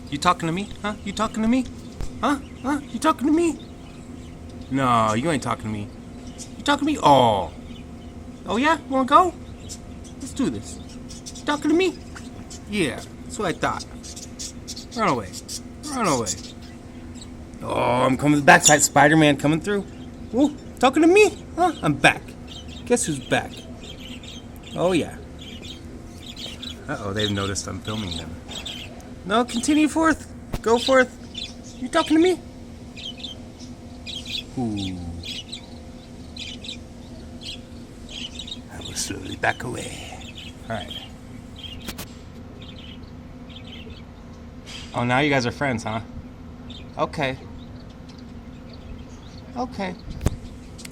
You talking to me? Huh? You talking to me? Huh? Huh? You talking to me? No, you ain't talking to me. You talking to me? Oh. Oh yeah? Wanna go? Let's do this. You talking to me? Yeah, that's what I thought. Run away. Run away. Oh, I'm coming back. Spider-Man coming through. Ooh, talking to me? Huh? I'm back. Guess who's back? Oh yeah. Uh-oh, they've noticed I'm filming them. No, continue forth. Go forth. You talking to me? Ooh. I will slowly back away. Alright. Oh, now you guys are friends, huh? Okay. Okay.